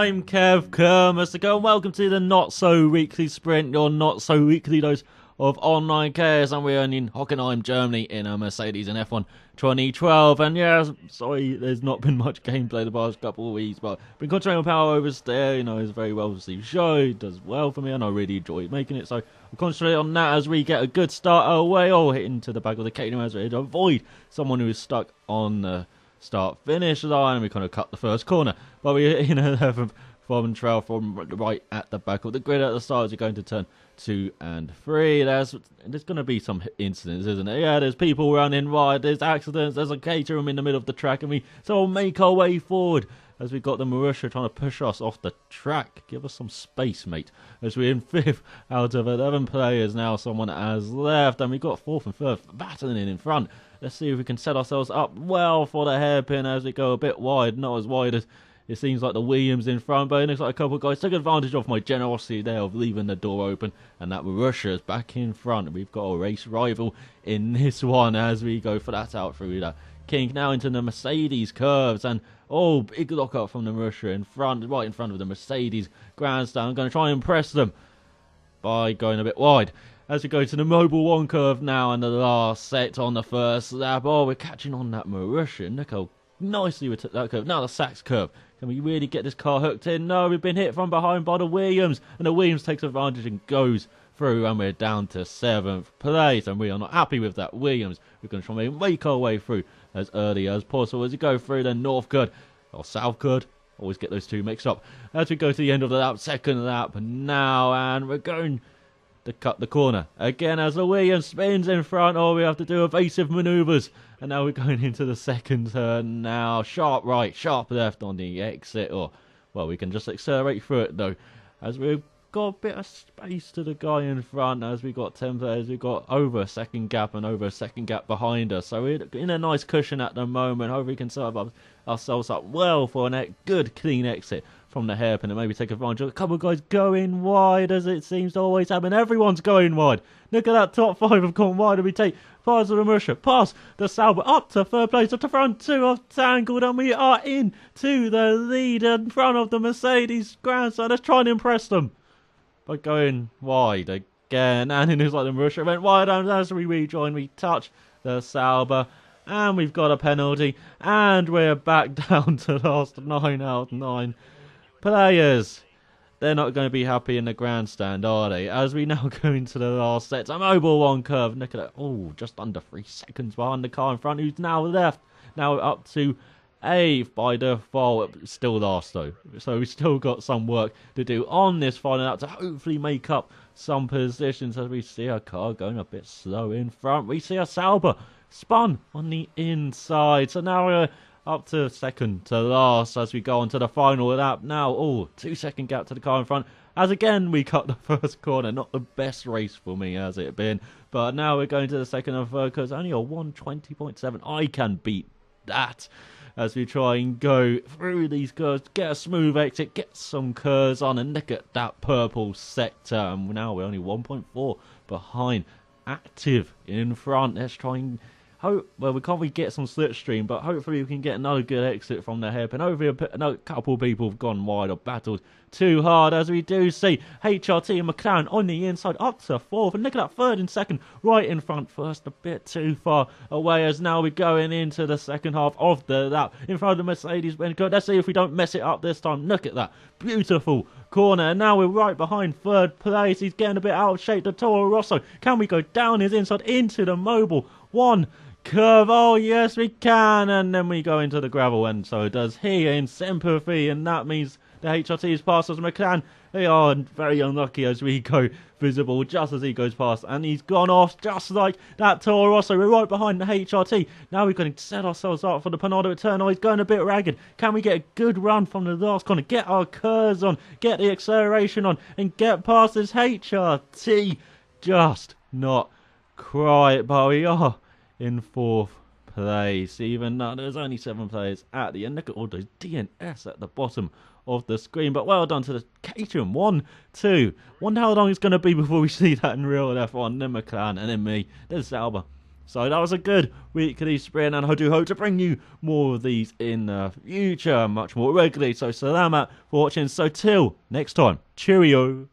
I'm Kev Kermas to go and welcome to the Not So Weekly Sprint, your Not So Weekly dose of online chaos, and we're in Hockenheim, Germany in a Mercedes in F1 2012. And yeah, sorry, there's not been much gameplay the past couple of weeks, but been concentrating on power oversteer. You know, it's a very well received show, it does well for me, and I really enjoy making it, so we'll concentrate on that as we get a good start away. Oh, hitting to the back of the Caterham as we avoid someone who is stuck on the start-finish line, and we kind of cut the first corner, but we're in 11th from trail from right at the back of the grid at the start as you're going to turn 2 and 3. There's going to be some incidents, isn't it? Yeah, there's people running wide, there's accidents, there's a Caterham in the middle of the track, and we'll make our way forward as we got the Marussia trying to push us off the track. Give us some space, mate. As we're in 5th out of 11 players now, someone has left, and we've got 4th and 3rd battling in front. Let's see if we can set ourselves up well for the hairpin as we go a bit wide, not as wide as it seems like the Williams in front, but it looks like a couple of guys took advantage of my generosity there of leaving the door open, and that Marussia is back in front. We've got a race rival in this one as we go for that out through that kink now into the Mercedes curves, and oh, big lock up from the Marussia in front, right in front of the Mercedes grandstand. I'm going to try and impress them by going a bit wide as we go to the Mobile 1 curve now, and the last set on the first lap. Oh, we're catching on that Marussia. Look how nicely we took that curve. Now the Sachs curve. Can we really get this car hooked in? No, we've been hit from behind by the Williams, and the Williams takes advantage and goes through, and we're down to 7th place, and we are not happy with that Williams. We're going to try and make our way through as early as possible as we go through the North Curve, or South Curve. Always get those two mixed up. As we go to the end of the lap, second lap now, and we're going to cut the corner again as the Williams spins in front. Oh, we have to do evasive manoeuvres, and now we're going into the second turn now. Sharp right, sharp left on the exit, or well, we can just accelerate through it though, as we've got a bit of space to the guy in front. As we got 10 players, we've got over a second gap and over a second gap behind us, so we're in a nice cushion at the moment. Hopefully we can set ourselves up well for a good clean exit from the hairpin and maybe take advantage of a couple of guys going wide, as it seems to always happen. Everyone's going wide. Look at that, top 5 have gone wide, and we take past the Marussia, past the Sauber, up to 3rd place, up to front 2 of Tangled, and we are in to the lead in front of the Mercedes grandstand. Let's try and impress them by going wide again, and it looks like the Marussia went wide, and as we rejoin, we touch the Sauber, and we've got a penalty, and we're back down to the last 9 out of 9 players. They're not going to be happy in the grandstand, are they? As we now go into the last set, a Mobile 1 curve. Look at that. Oh, just under 3 seconds behind the car in front, who's now left. Now up to 8th by default. Still last though. So we've still got some work to do on this final lap to hopefully make up some positions, as we see our car going a bit slow in front. We see a Sauber spun on the inside. So now we're up to second to last as we go on to the final lap now. Oh, 2-second gap to the car in front, as again we cut the first corner. Not the best race for me, has it been? But now we're going to the second and third curves. Only a 120.7. I can beat that as we try and go through these curves, get a smooth exit, get some curves on, and look at that purple sector. And now we're only 1.4 behind Active in front. Let's try and well, we can't really get some slipstream, but hopefully we can get another good exit from the hairpin. Hopefully a couple of people have gone wide or battled too hard, as we do see HRT and McLaren on the inside up to 4th, and look at that 3rd and 2nd right in front. First a bit too far away, as now we're going into the second half of the lap in front of the Mercedes. Let's see if we don't mess it up this time. Look at that beautiful corner, and now we're right behind 3rd place. He's getting a bit out of shape, the Toro Rosso. Can we go down his inside into the Mobile 1 curve? Oh yes, we can, and then we go into the gravel, and so does he in sympathy, and that means the HRT is past us. McLaren, they are very unlucky as we go visible just as he goes past, and he's gone off just like that Toro Rosso. We're right behind the HRT. Now we're going to set ourselves up for the penultimate turn. Oh, he's going a bit ragged. Can we get a good run from the last corner, get our curves on, get the acceleration on, and get past this HRT? Just not quite, but we are in 4th place, even though there's only 7 players at the end. Look at all those DNS at the bottom of the screen, but well done to the Caterham. 1-2. Wonder how long it's going to be before we see that in real F1. Then McLaren, and then me, then Sauber. So that was a good weekly sprint, and I do hope to bring you more of these in the future, much more regularly. So salamat for watching. So till next time, cheerio.